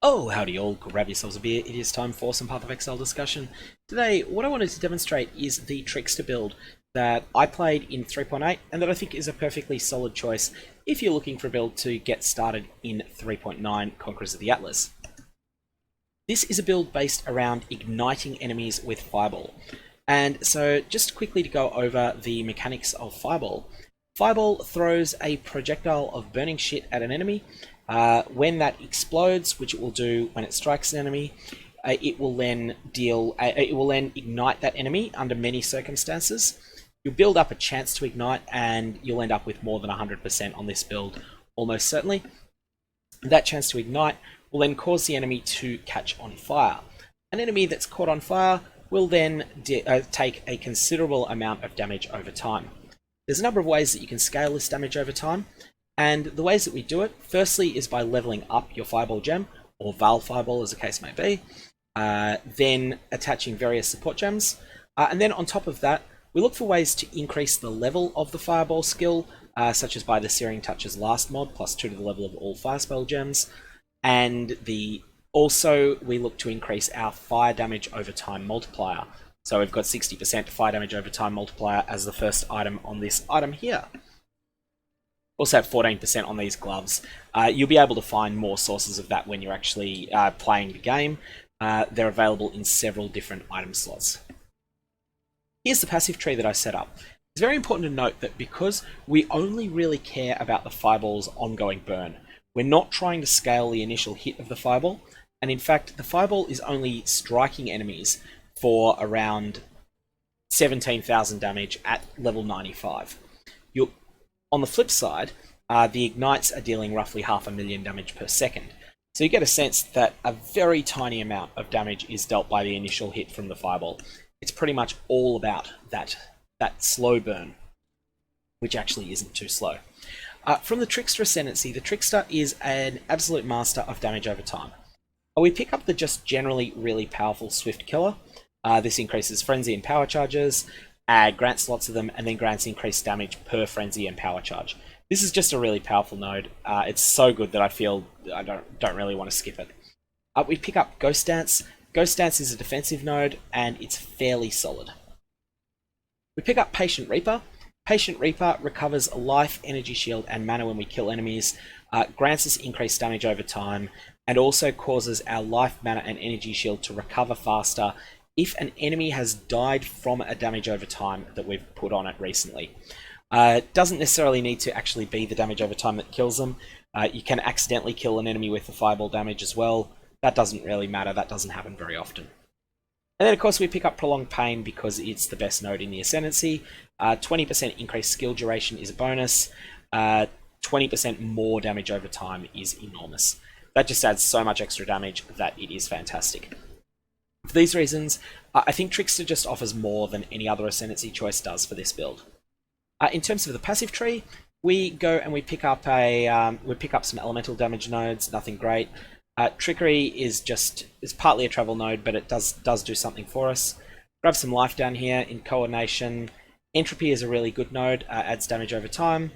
Oh, howdy all, grab yourselves a beer, it is time for some Path of Exile discussion. Today, what I wanted to demonstrate is the Trickster build that I played in 3.8 and that I think is a perfectly solid choice if you're looking for a build to get started in 3.9 Conquerors of the Atlas. This is a build based around igniting enemies with Fireball. And so, just quickly to go over the mechanics of Fireball. Fireball throws a projectile of burning shit at an enemy. When that explodes, which it will do when it strikes an enemy, it will then ignite that enemy under many circumstances. You'll build up a chance to ignite, and you'll end up with more than 100% on this build, almost certainly. That chance to ignite will then cause the enemy to catch on fire. An enemy that's caught on fire will then take a considerable amount of damage over time. There's a number of ways that you can scale this damage over time, and the ways that we do it, firstly, is by leveling up your Fireball gem, or Vaal Fireball as the case may be, then attaching various support gems, and then on top of that, we look for ways to increase the level of the Fireball skill, such as by the Searing Touch's last mod, plus 2 to the level of all fire spell gems, and also we look to increase our fire damage over time multiplier. So we've got 60% fire damage over time multiplier as the first item on this item here. Also have 14% on these gloves. You'll be able to find more sources of that when you're actually playing the game. They're available in several different item slots. Here's the passive tree that I set up. It's very important to note that because we only really care about the Fireball's ongoing burn, we're not trying to scale the initial hit of the Fireball, and in fact the Fireball is only striking enemies for around 17,000 damage at level 95. On the flip side, the Ignites are dealing roughly 500,000 damage per second. So you get a sense that a very tiny amount of damage is dealt by the initial hit from the Fireball. It's pretty much all about that slow burn, which actually isn't too slow. From the Trickster Ascendancy, the Trickster is an absolute master of damage over time. We pick up the just generally really powerful Swift Killer. This increases Frenzy and Power Charges, grants lots of them, and then grants increased damage per Frenzy and Power Charge. This is just a really powerful node. It's so good that I feel I don't really want to skip it. We pick up Ghost Dance. Ghost Dance is a defensive node, and it's fairly solid. We pick up Patient Reaper. Patient Reaper recovers life, energy shield, and mana when we kill enemies, grants us increased damage over time, and also causes our life, mana, and energy shield to recover faster if an enemy has died from a damage over time that we've put on it recently. It doesn't necessarily need to actually be the damage over time that kills them. You can accidentally kill an enemy with the Fireball damage as well. That doesn't really matter, that doesn't happen very often. And then of course we pick up Prolonged Pain because it's the best node in the Ascendancy. 20% increased skill duration is a bonus. 20% more damage over time is enormous. That just adds so much extra damage that it is fantastic. For these reasons, I think Trickster just offers more than any other Ascendancy choice does for this build. In terms of the passive tree, we go and we pick up some elemental damage nodes. Nothing great. Trickery is partly a travel node, but it does do something for us. Grab some life down here in coordination. Entropy is a really good node, adds damage over time.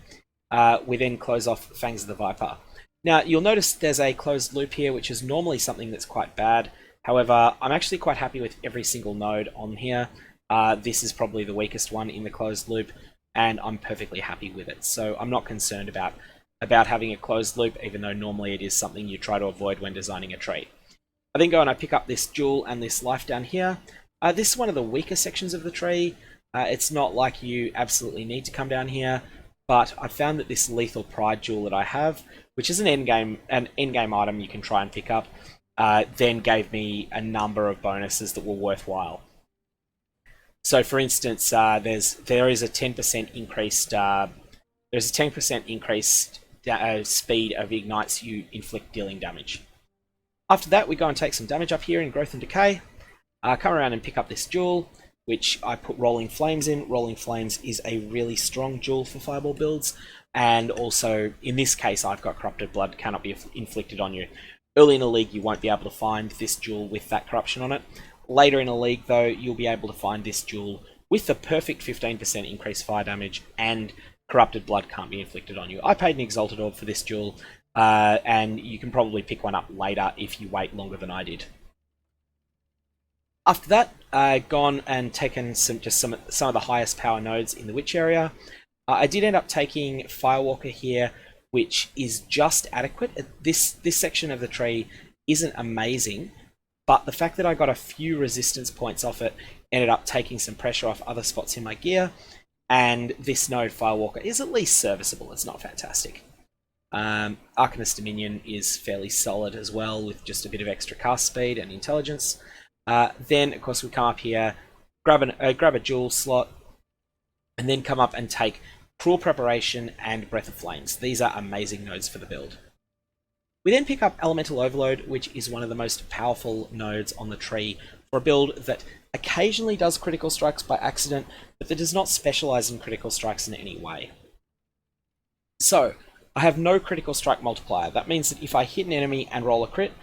We then close off Fangs of the Viper. Now you'll notice there's a closed loop here, which is normally something that's quite bad. However, I'm actually quite happy with every single node on here. This is probably the weakest one in the closed loop, and I'm perfectly happy with it. So I'm not concerned about having a closed loop, even though normally it is something you try to avoid when designing a tree. I then go and I pick up this jewel and this life down here. This is one of the weaker sections of the tree. It's not like you absolutely need to come down here, but I found that this Lethal Pride jewel that I have, which is an endgame item you can try and pick up, then gave me a number of bonuses that were worthwhile. So, for instance, there is a 10% increased speed of ignites you inflict dealing damage. After that, we go and take some damage up here in Growth and Decay. Come around and pick up this jewel, which I put Rolling Flames in. Rolling Flames is a really strong jewel for Fireball builds, and also in this case, I've got Corrupted Blood cannot be inflicted on you. Early in the league, you won't be able to find this jewel with that corruption on it. Later in the league, though, you'll be able to find this jewel with the perfect 15% increased fire damage, and Corrupted Blood can't be inflicted on you. I paid an Exalted Orb for this jewel. and you can probably pick one up later if you wait longer than I did. After that, gone and taken some of the highest power nodes in the Witch area. I did end up taking Firewalker here, which is just adequate. This section of the tree isn't amazing, but the fact that I got a few resistance points off it ended up taking some pressure off other spots in my gear, and this node Firewalker is at least serviceable. It's not fantastic. Arcanist Dominion is fairly solid as well, with just a bit of extra cast speed and intelligence. Then, of course, we come up here, grab a jewel slot, and then come up and take Cruel Preparation and Breath of Flames. These are amazing nodes for the build. We then pick up Elemental Overload, which is one of the most powerful nodes on the tree for a build that occasionally does critical strikes by accident, but that does not specialize in critical strikes in any way. So, I have no critical strike multiplier. That means that if I hit an enemy and roll a crit,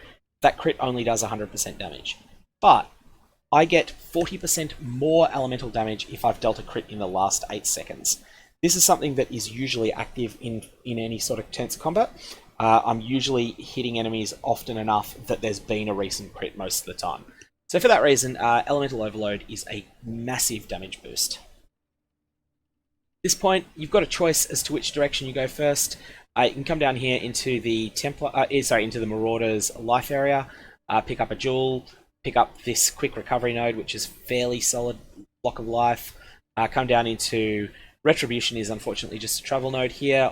that crit only does 100% damage. But I get 40% more elemental damage if I've dealt a crit in the last 8 seconds. This is something that is usually active in any sort of tense combat. I'm usually hitting enemies often enough that there's been a recent crit most of the time. So for that reason, Elemental Overload is a massive damage boost. At this point, you've got a choice as to which direction you go first. You can come down here into the into the Marauder's life area, pick up a jewel, pick up this quick recovery node, which is fairly solid block of life. Come down into Retribution is unfortunately just a travel node here.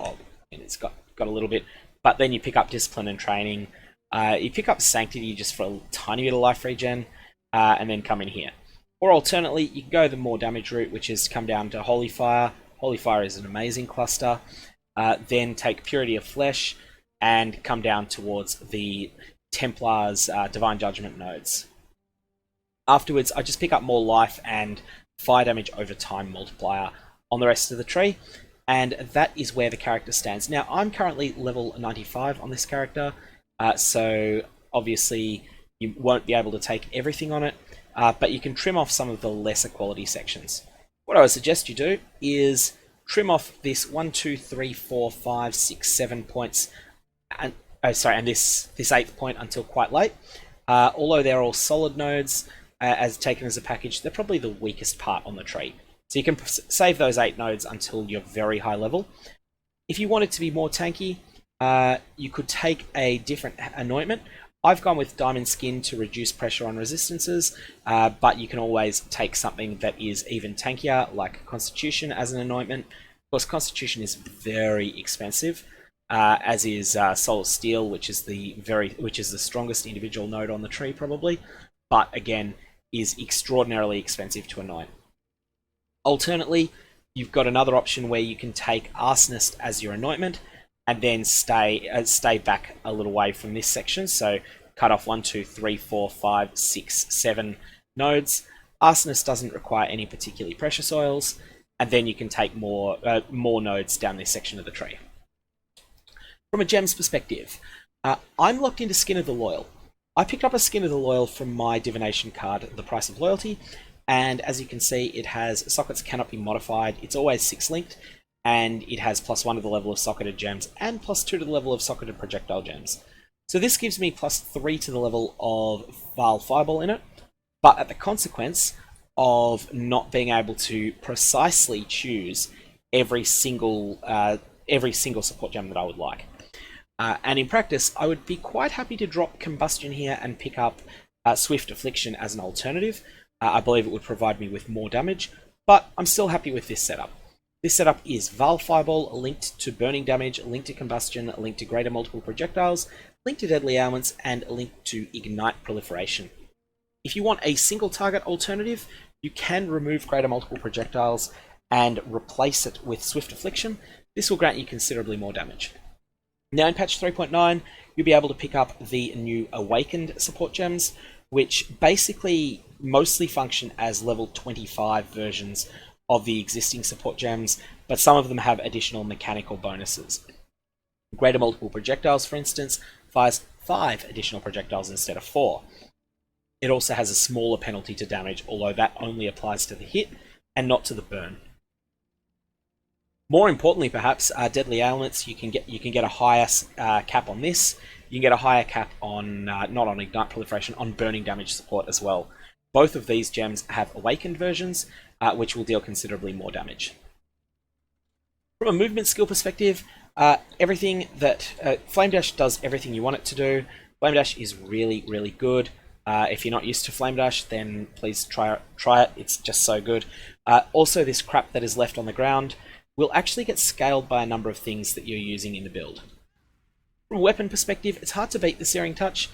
And it's got a little bit, but then you pick up Discipline and Training. You pick up Sanctity just for a tiny bit of life regen, and then come in here. Or alternately, you can go the more damage route, which is come down to Holy Fire. Holy Fire is an amazing cluster. Then take Purity of Flesh and come down towards the Templar's Divine Judgment nodes. Afterwards, I just pick up more life and fire damage over time multiplier on the rest of the tree, and that is where the character stands. Now, I'm currently level 95 on this character, so obviously you won't be able to take everything on it, but you can trim off some of the lesser quality sections. What I would suggest you do is trim off this 1, 2, 3, 4, 5, 6, 7 points, and this 8th point until quite late. Although they're all solid nodes, as taken as a package, they're probably the weakest part on the tree. So you can save those 8 nodes until you're very high level. If you want it to be more tanky, you could take a different anointment. I've gone with Diamond Skin to reduce pressure on resistances, but you can always take something that is even tankier, like Constitution as an anointment. Of course, Constitution is very expensive, as is Soul of Steel, which is the strongest individual node on the tree probably, but again is extraordinarily expensive to anoint. Alternately, you've got another option where you can take Arsonist as your anointment and then stay back a little way from this section. So cut off 1, 2, 3, 4, 5, 6, 7 nodes. Arsonist doesn't require any particularly precious oils, and then you can take more nodes down this section of the tree. From a gems perspective, I'm locked into Skin of the Loyal. I picked up a Skin of the Loyal from my Divination card, The Price of Loyalty, and as you can see, it has sockets cannot be modified. It's always 6 linked, and it has +1 to the level of socketed gems and +2 to the level of socketed projectile gems. So this gives me +3 to the level of Vaal Fireball in it, but at the consequence of not being able to precisely choose every single support gem that I would like. And in practice, I would be quite happy to drop Combustion here and pick up Swift Affliction as an alternative. I believe it would provide me with more damage, but I'm still happy with this setup. This setup is Vaal Fireball linked to burning damage, linked to combustion, linked to greater multiple projectiles, linked to deadly ailments, and linked to Ignite Proliferation. If you want a single target alternative, you can remove greater multiple projectiles and replace it with Swift Affliction. This will grant you considerably more damage. Now in patch 3.9, you'll be able to pick up the new Awakened support gems, which basically mostly function as level 25 versions of the existing support gems, but some of them have additional mechanical bonuses. Greater multiple projectiles, for instance, fires 5 additional projectiles instead of 4. It also has a smaller penalty to damage, although that only applies to the hit and not to the burn. More importantly, perhaps, deadly ailments. You can get a higher cap on this. You can get a higher cap on not on ignite proliferation, on burning damage support as well. Both of these gems have awakened versions, which will deal considerably more damage. From a movement skill perspective, everything that Flame Dash does everything you want it to do. Flame Dash is really, really good. If you're not used to Flame Dash, then please try it. It's just so good. Also, this crap that is left on the ground will actually get scaled by a number of things that you're using in the build. From a weapon perspective, it's hard to beat the Searing Touch.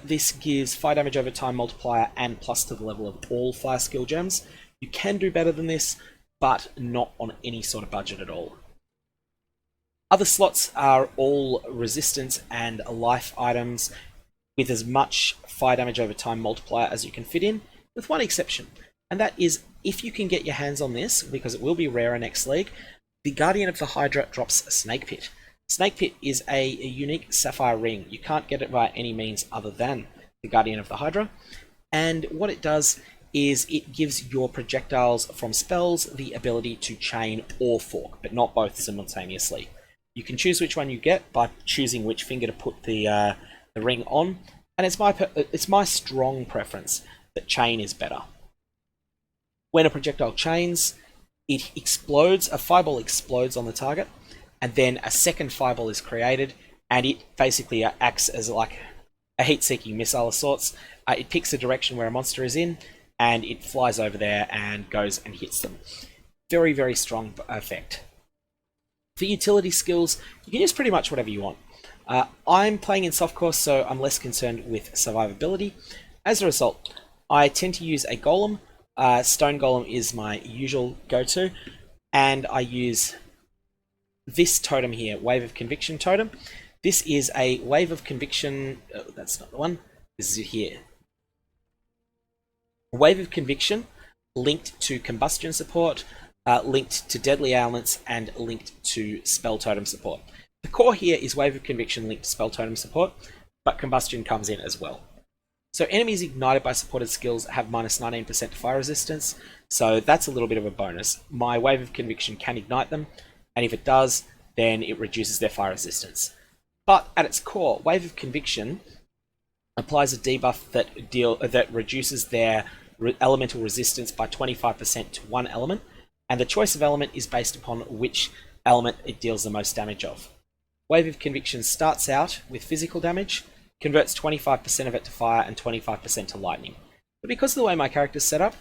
This gives fire damage over time multiplier and plus to the level of all fire skill gems. You can do better than this, but not on any sort of budget at all. Other slots are all resistance and life items with as much fire damage over time multiplier as you can fit in, with one exception, and that is if you can get your hands on this, because it will be rarer next league, the Guardian of the Hydra drops a Snake Pit. Snake Pit is a unique sapphire ring. You can't get it by any means other than the Guardian of the Hydra, and what it does is it gives your projectiles from spells the ability to chain or fork, but not both simultaneously. You can choose which one you get by choosing which finger to put the ring on, and it's my strong preference that chain is better. When a projectile chains, it explodes, a fireball explodes on the target, and then a second fireball is created, and it basically acts as like a heat-seeking missile of sorts. It picks a direction where a monster is in, and it flies over there and goes and hits them. Very, very strong effect. For utility skills, you can use pretty much whatever you want. I'm playing in softcore, so I'm less concerned with survivability. As a result, I tend to use a golem. Stone Golem is my usual go-to, and I use this totem here, Wave of Conviction totem. This is a Wave of Conviction, oh, that's not the one, this is it here. Wave of Conviction, linked to Combustion support, linked to Deadly Ailments, and linked to Spell Totem support. The core here is Wave of Conviction linked to Spell Totem support, but Combustion comes in as well. So enemies ignited by supported skills have minus 19% to fire resistance, so that's a little bit of a bonus. My Wave of Conviction can ignite them, and if it does, then it reduces their fire resistance. But at its core, Wave of Conviction applies a debuff that reduces their elemental resistance by 25% to one element, and the choice of element is based upon which element it deals the most damage of. Wave of Conviction starts out with physical damage, converts 25% of it to fire and 25% to lightning. But because of the way my character's set up,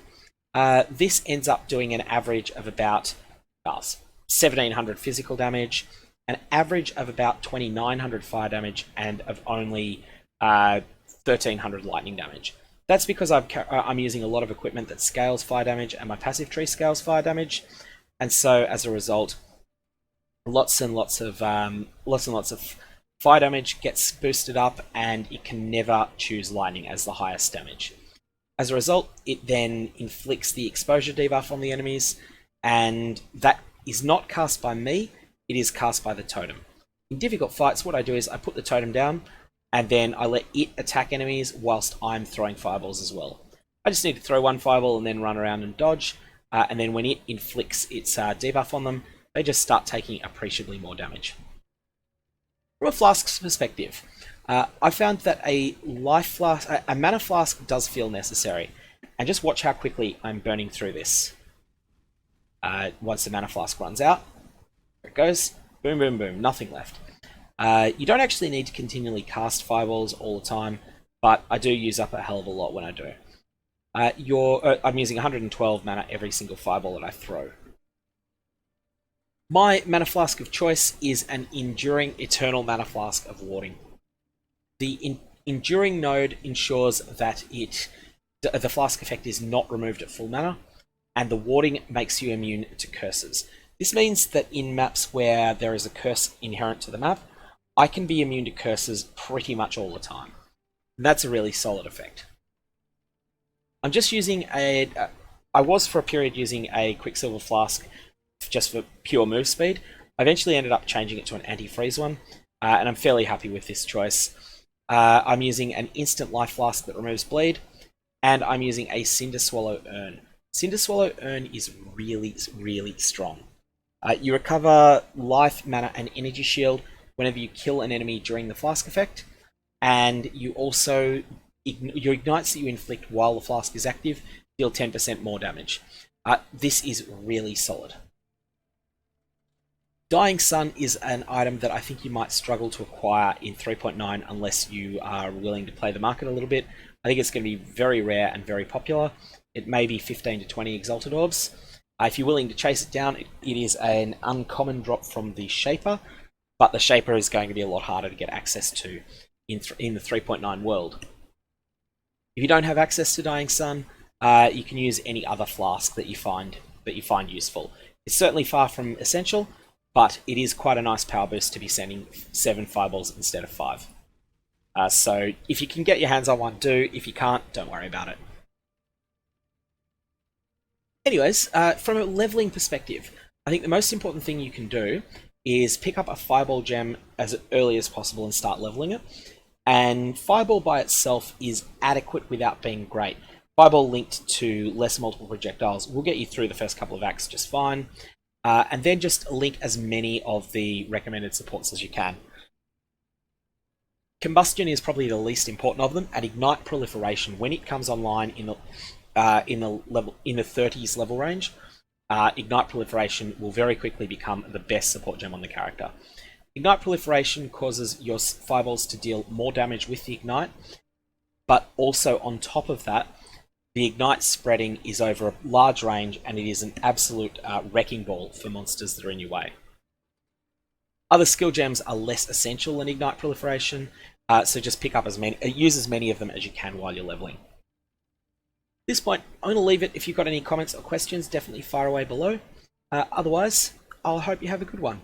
this ends up doing an average of about 1,700 physical damage, an average of about 2,900 fire damage, and of only 1,300 lightning damage. That's because I'm using a lot of equipment that scales fire damage, and my passive tree scales fire damage, and so as a result, lots and lots of fire damage gets boosted up, and it can never choose lightning as the highest damage. As a result, it then inflicts the exposure debuff on the enemies, and that is not cast by me, it is cast by the totem. In difficult fights, what I do is I put the totem down, and then I let it attack enemies whilst I'm throwing fireballs as well. I just need to throw one fireball and then run around and dodge, and then when it inflicts its debuff on them, they just start taking appreciably more damage. From a flask's perspective, I found that a mana flask does feel necessary, and just watch how quickly I'm burning through this. Once the mana flask runs out, there it goes, boom, boom, boom, nothing left. You don't actually need to continually cast fireballs all the time, but I do use up a hell of a lot when I do. I'm using 112 mana every single fireball that I throw. My mana flask of choice is an Enduring Eternal Mana Flask of Warding. The Enduring node ensures that the flask effect is not removed at full mana, and the Warding makes you immune to curses. This means that in maps where there is a curse inherent to the map, I can be immune to curses pretty much all the time. And that's a really solid effect. I'm just using I was for a period using a Quicksilver Flask just for pure move speed. I eventually ended up changing it to an anti-freeze one, and I'm fairly happy with this choice. I'm using an Instant Life Flask that removes bleed, and I'm using a Cinder Swallow Urn. Cinder Swallow Urn is really, really strong. You recover life, mana, and energy shield whenever you kill an enemy during the flask effect, and you also your ignites that you inflict while the flask is active deal 10% more damage. This is really solid. Dying Sun is an item that I think you might struggle to acquire in 3.9 unless you are willing to play the market a little bit. I think it's going to be very rare and very popular. It may be 15 to 20 Exalted Orbs. If you're willing to chase it down, it is an uncommon drop from the Shaper, but the Shaper is going to be a lot harder to get access to in the 3.9 world. If you don't have access to Dying Sun, you can use any other flask that you find useful. It's certainly far from essential, but it is quite a nice power boost to be sending 7 fireballs instead of 5. So if you can get your hands on one, do. If you can't, don't worry about it. Anyways, from a leveling perspective, I think the most important thing you can do is pick up a Fireball gem as early as possible and start leveling it. And Fireball by itself is adequate without being great. Fireball linked to less multiple projectiles will get you through the first couple of acts just fine. And then just link as many of the recommended supports as you can. Combustion is probably the least important of them, and Ignite Proliferation, when it comes online in the 30s level range, Ignite Proliferation will very quickly become the best support gem on the character. Ignite Proliferation causes your fireballs to deal more damage with the Ignite, but also on top of that, the Ignite spreading is over a large range, and it is an absolute wrecking ball for monsters that are in your way. Other skill gems are less essential than Ignite Proliferation, so just pick up use as many of them as you can while you're leveling. At this point, I'm going to leave it. If you've got any comments or questions, definitely fire away below. Otherwise, I'll hope you have a good one.